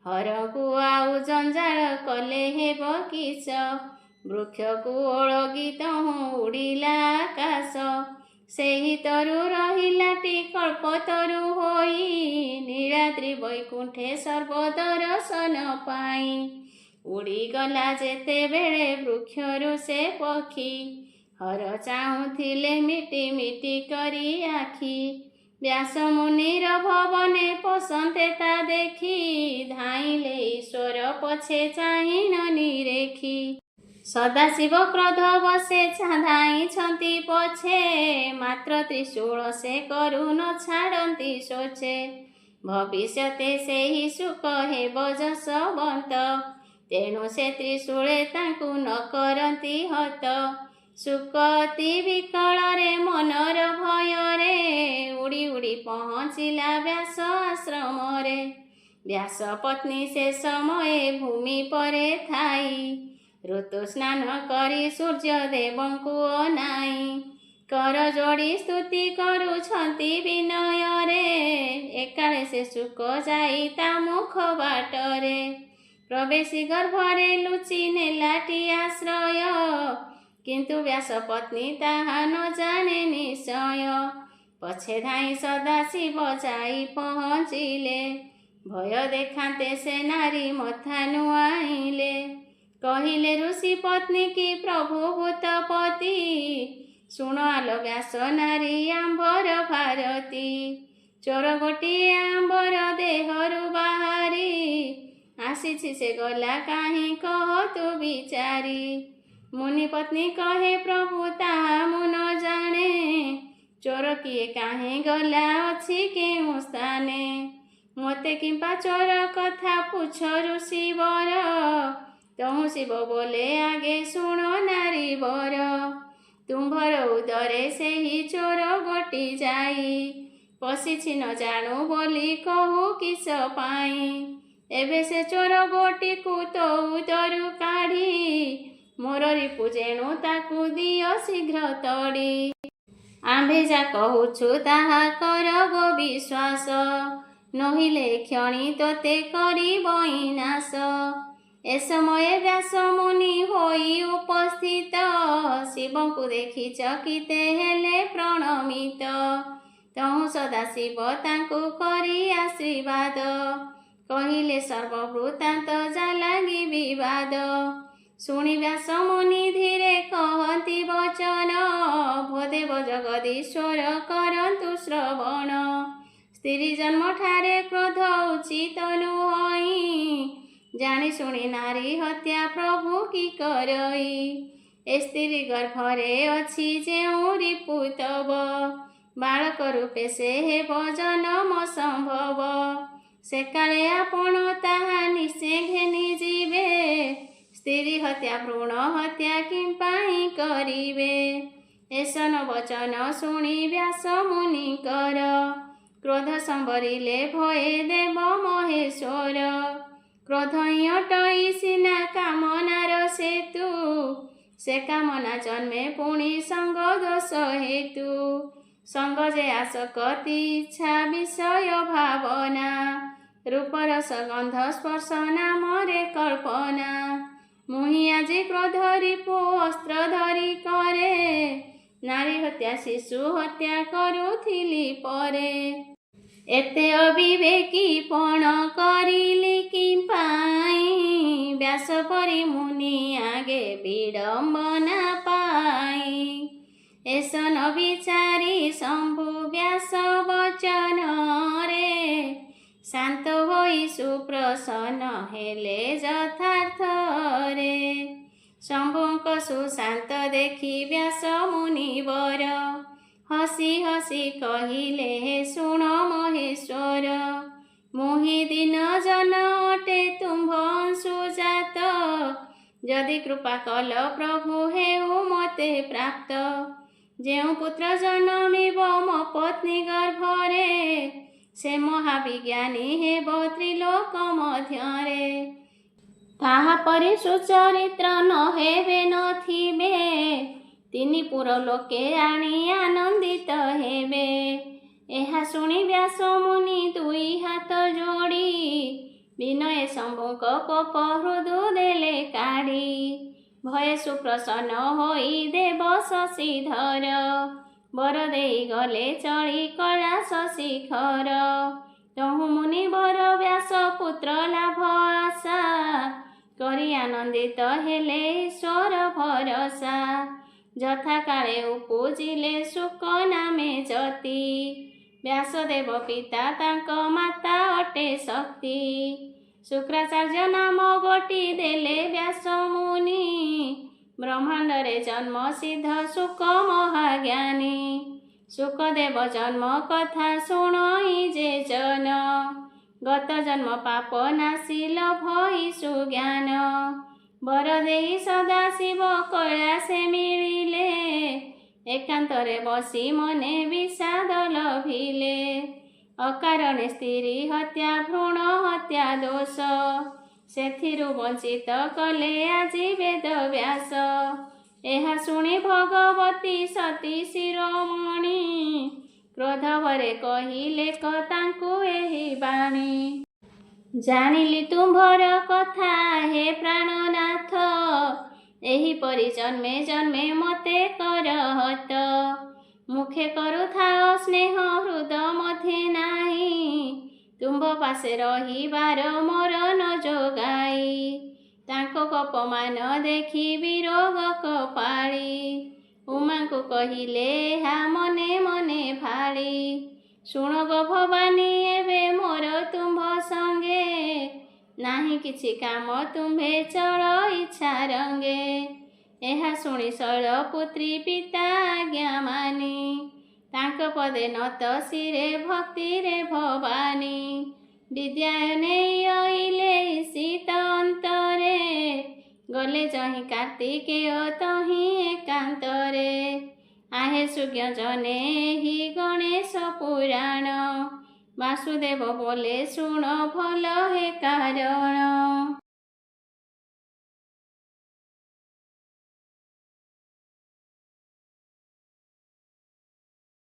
ହରକୁ ଆଉ ଜଞ୍ଜାଳ କଲେ ହେବ କିସ, ବୃକ୍ଷକୁ ଓଳଗି ତହୁଁ ଉଡ଼ିଲା ଆକାଶ। ସେହି ତରୁ ରହିଲାଟି କଳ୍ପତରୁ ହୋଇ, ନୀଳାଦ୍ରି ବୈକୁଣ୍ଠେ ସର୍ବଦର୍ଶନ ପାଇ। ଉଡ଼ିଗଲା ଯେତେବେଳେ ବୃକ୍ଷରୁ ସେ ପକ୍ଷୀ, ହର ଚାହୁଁଥିଲେ ମିଟି ମିଟି କରି ଆଖି। ବ୍ୟାସ ମୁନିର ଭବନେ ପସନ୍ତେ ତା ଦେଖି, ଧାଇଁଲେ ଈଶ୍ୱର ପଛେ ଚାହିଁ ନ ନିରେଖି। ସଦାଶିବ କ୍ରୋଧ ବଶେ ଧାଇଁଛନ୍ତି ପଛେ, ମାତ୍ର ତ୍ରିଶୂଳ ସେ କରୁ ନ ଛାଡ଼ନ୍ତି ଶୋଛେ। ଭବିଷ୍ୟତେ ସେହି ଶୁକ ହେବ ଯଶବନ୍ତ, ତେଣୁ ସେ ତ୍ରିଶୂଳେ ତାଙ୍କୁ ନ କରନ୍ତି ହତ। ଶୁକ ଅତି ବିକଳରେ ମନର ଭୟରେ, ଉଡ଼ି ଉଡ଼ି ପହଞ୍ଚିଲା ବ୍ୟାସ ଆଶ୍ରମରେ। ବ୍ୟାସ ପତ୍ନୀ ସେ ସମୟେ ଭୂମି ପରେ ଥାଇ, ଋତୁ ସ୍ନାନ କରି ସୂର୍ଯ୍ୟ ଦେବଙ୍କୁ ଅନାଇ। କର ଯୋଡ଼ି ସ୍ତୁତି କରୁଛନ୍ତି ବିନୟରେ, ଏକାଳେ ସେ ଶୁକ ଯାଇ ତା ମୁଖ ବାଟରେ। ପ୍ରବେଶୀ ଗର୍ଭରେ ଲୁଚି ନେଲାଟି ଆଶ୍ରୟ, କିନ୍ତୁ ବ୍ୟାସ ପତ୍ନୀ ତାହା ନ ଜାଣେ ନିଶ୍ଚୟ। ପଛେ ଧାଇଁ ସଦାଶିବ ଯାଇ ପହଞ୍ଚିଲେ, ଭୟ ଦେଖାନ୍ତେ ସେ ନାରୀ ମଥା ନୁଆଁଇଲେ। କହିଲେ ଋଷି ପତ୍ନୀ କି ପ୍ରଭୁ ଭୂତପତି, ଶୁଣ ଆଲୋ ବ୍ୟାସ ନାରୀ ଆମ୍ବର ଭାରତୀ। ଚୋର ଗୋଟିଏ ଆମ୍ବର ଦେହରୁ ବାହାରି, ଆସିଛି ସେ ଗଲା କାହିଁ କହ ତୁ ବିଚାରି। ମୁନି ପତ୍ନୀ କହେ ପ୍ରଭୁ ତାହା ମୁଁ ନ ଜାଣେ, ଚୋର କିଏ କାହିଁ ଗଲା ଅଛି କେଉଁ ସ୍ଥାନେ। ମୋତେ କିମ୍ବା ଚୋର କଥା ପୁଛ ଋଷି ବର, ତହୁଁ ଶିବ ବୋଲେ ଆଗେ ଶୁଣ ନାରୀ ବର। ତୁମ୍ଭର ଉଦରେ ସେହି ଚୋର ଗୋଟି ଯାଇ, ପଶିଛି ନ ଜାଣୁ ବୋଲି କହୁ କିସ ପାଇଁ। ଏବେ ସେ ଚୋର ଗୋଟିକୁ ତୋ ଉଦରୁ କାଢ଼ି, ମୋର ରିପୁ ଯେଣୁ ତାକୁ ଦିଅ ଶୀଘ୍ର ତଡ଼ି। ଆମ୍ଭେ ଯା କହୁଛୁ ତାହା କର ଗୋ ବିଶ୍ୱାସ, ନୋହିଲେ କ୍ଷଣି ତୋତେ କରିବଇ ନାଶ। ଏ ସମୟେ ବ୍ୟାସ ମୁନି ହୋଇ ଉପସ୍ଥିତ, ଶିବଙ୍କୁ ଦେଖି ଚକିତେ ହେଲେ ପ୍ରଣମିତ। ତହୁଁ ସଦାଶିବ ତାଙ୍କୁ କରି ଆଶୀର୍ବାଦ, କହିଲେ ସର୍ବବୃତ୍ତାନ୍ତ ଯା ଲାଗି ବିବାଦ। ଶୁଣି ବ୍ୟାସ ମୁନି ଧୀରେ କହନ୍ତି ବଚନ, ଭୋଦେବ ଜଗଦୀଶ୍ୱର କରନ୍ତୁ ଶ୍ରବଣ। ସ୍ତ୍ରୀ ଜନ୍ମଠାରେ କ୍ରୋଧ ଉଚିତ ନୁହଁ, ଜାଣି ଶୁଣି ନାରୀ ହତ୍ୟା ପ୍ରଭୁ କି କରଇ। ଏ ସ୍ତ୍ରୀ ଗର୍ଭରେ ଅଛି ଯେଉଁ ରିପୁତବ, ବାଳକ ରୂପେ ସେ ହେବ ଜନମ ସମ୍ଭବ। ସେକାଳେ ଆପଣ ତାହା ନିଶ୍ଚେ ଘେନି ଯିବେ, ସ୍ତ୍ରୀ ହତ୍ୟା ଭ୍ରୂଣ ହତ୍ୟା କିମ୍ପାଇଁ କରିବେ। ଏସନ ବଚନ ଶୁଣି ବ୍ୟାସ ମୁନିଙ୍କର, କ୍ରୋଧ ସମ୍ବରିଲେ ଭୟେ ଦେବ ମହେଶ୍ୱର। କ୍ରୋଧ ହିଁ ଅଟଇ ସିନା କାମନାର ସେତୁ, ସେ କାମନା ଜନ୍ମେ ପୁଣି ସଙ୍ଗ ଦୋଷ ହେତୁ। ସଙ୍ଗ ଯେ ଆସକ୍ତି ଇଚ୍ଛା ବିଷୟ ଭାବନା, ରୂପରସ ଗନ୍ଧ ସ୍ପର୍ଶ ନାମରେ କଳ୍ପନା। ମୁହିଁ ଆଜି କ୍ରୋଧ ରିପୁ ଅସ୍ତ୍ର ଧରି କରେ, ନାରୀ ହତ୍ୟା ଶିଶୁ ହତ୍ୟା କରୁଥିଲି ପରେ। ଏତେ ଅବିବେକୀ ପଣ କରିଲି କିମ୍ପାଇଁ, ବ୍ୟାସ ପରି ମୁନି ଆଗେ ବିଡ଼ମ୍ବନା ପାଇ। ଏସନ ବିଚାରି ଶମ୍ଭୁ ବ୍ୟାସ ବଚନରେ, ଶାନ୍ତ ହୋଇ ସୁପ୍ରସନ୍ନ ହେଲେ ଯଥାର୍ଥରେ। ଶମ୍ଭୁଙ୍କ ସୁଶାନ୍ତ ଦେଖି ବ୍ୟାସ ମୁନିବର, ହସି ହସି କହିଲେ ହେ ଶୁଣ ମହେଶ୍ୱର। ମୁହିଁ ଦୀନ ଜନ ଅଟେ ତୁମ୍ଭ ଅଂଶୁଜାତ, ଯଦି କୃପା କଲ ପ୍ରଭୁ ହେଉ ମତେ ପ୍ରାପ୍ତ। ଯେଉଁ ପୁତ୍ର ଜନମିବ ମୋ ପତ୍ନୀ ଗର୍ଭରେ, ସେ ମହାବିଜ୍ଞାନୀ ହେବ ତ୍ରିଲୋକ ମଧ୍ୟରେ। ତାହାପରି ସୁଚରିତ୍ର ନ ହେବେ ନଥିବେ, ତିନି ପୁର ଲୋକେ ଆଣି ଆନନ୍ଦିତ ହେବେ। ଏହା ଶୁଣି ବ୍ୟାସ ମୁନି ଦୁଇ ହାତ ଯୋଡ଼ି, ବିନୟ ଶମ୍ଭୁଙ୍କ କୋପ ହୃଦୁ ଦେଲେ କାଢ଼ି। ଭୟେ ସୁପ୍ରସନ୍ନ ହୋଇ ଦେବ ଶଶିଧର, ବର ଦେଇ ଗଲେ ଚଳି କୈଳାସ ଶିଖର। ତହୁଁ ମୁନିବର ବ୍ୟାସ ପୁତ୍ର ଲାଭ ଆଶା, କରି ଆନନ୍ଦିତ ହେଲେ ଈଶ୍ୱର ଭରସା। ଯଥାକାଳେ ଉପୁଜିଲେ ଶୁକ ନାମେ ଯତି, ବ୍ୟାସଦେବ ପିତା ତାଙ୍କ ମାତା ଅଟେ ଶକ୍ତି। ଶୁକ୍ରାଚାର୍ଯ୍ୟ ନାମ ଗୋଟି ଦେଲେ ବ୍ୟାସ ମୁନି, ବ୍ରହ୍ମାଣ୍ଡରେ ଜନ୍ମ ସିଦ୍ଧ ଶୁକ ମହାଜ୍ଞାନୀ। ଶୁକଦେବ ଜନ୍ମ କଥା ଶୁଣଇ ଯେ ଜନ, ଗତ ଜନ୍ମ ପାପ ନାଶିଲ ଭଇ ସୁଜ୍ଞାନ। ବର ଦେଇ ସଦାଶିବ କୈଳାସେ ମିଳିଲେ, ଏକାନ୍ତରେ ବସି ମନେ ବିଷାଦ ଲଭିଲେ। ଅକାରଣେ ସ୍ତ୍ରୀ ହତ୍ୟା ଭ୍ରୂଣ ହତ୍ୟା ଦୋଷ, ସେଥିରୁ ବଞ୍ଚିତ କଲେ ଆଜି ବେଦ ବ୍ୟାସ। ଏହା ଶୁଣି ଭଗବତୀ ସତୀ ଶିରୋମଣି, କ୍ରୋଧଭରେ କହିଲେ କ ତାଙ୍କୁ ଏହି ବାଣୀ। ଜାଣିଲି ତୁମ୍ଭର କଥା ହେ ପ୍ରାଣନାଥ, ଏହିପରି ଜନ୍ମେ ଜନ୍ମେ ମତେ କର ହତ। ମୁଖେ କରୁଥାଅ ସ୍ନେହ ହୃଦ ମଧ୍ୟେ ନାହିଁ, ତୁମ୍ଭ ପାଶେ ରହିବାର ମୋର ନ ଯୋଗାଇ। ତାଙ୍କ କୋପମାନ ଦେଖି ବିରୋଗ କପାଳି, ଉମାଙ୍କୁ କହିଲେ ଏହା ମନେ ମନେ ଭାଳି। ଶୁଣ ଗୋ ଭବାନୀ ଏବେ ମୋର ତୁମ୍ଭ ସଙ୍ଗେ, ନାହିଁ କିଛି କାମ ତୁମ୍ଭେ ଚଳ ଇଚ୍ଛା ରଙ୍ଗେ। ଏହା ଶୁଣି ଶୈଳପୁତ୍ରୀ ପିତା ଆଜ୍ଞା ମାନି, ତାଙ୍କ ପଦେ ନତ ଶିରେ ଭକ୍ତିରେ ଭବାନୀ। ବିଦ୍ୟା ନେଇ ଅଇଲେ ଶୀତ ଅନ୍ତରେ, ଗଲେ ଯହିଁ କାର୍ତ୍ତିକେୟ ତହିଁ ଏକାନ୍ତରେ। आहे सुज्ञ जने ही गणेश पुराण, वासुदेव बोले सुन भल हे कारण।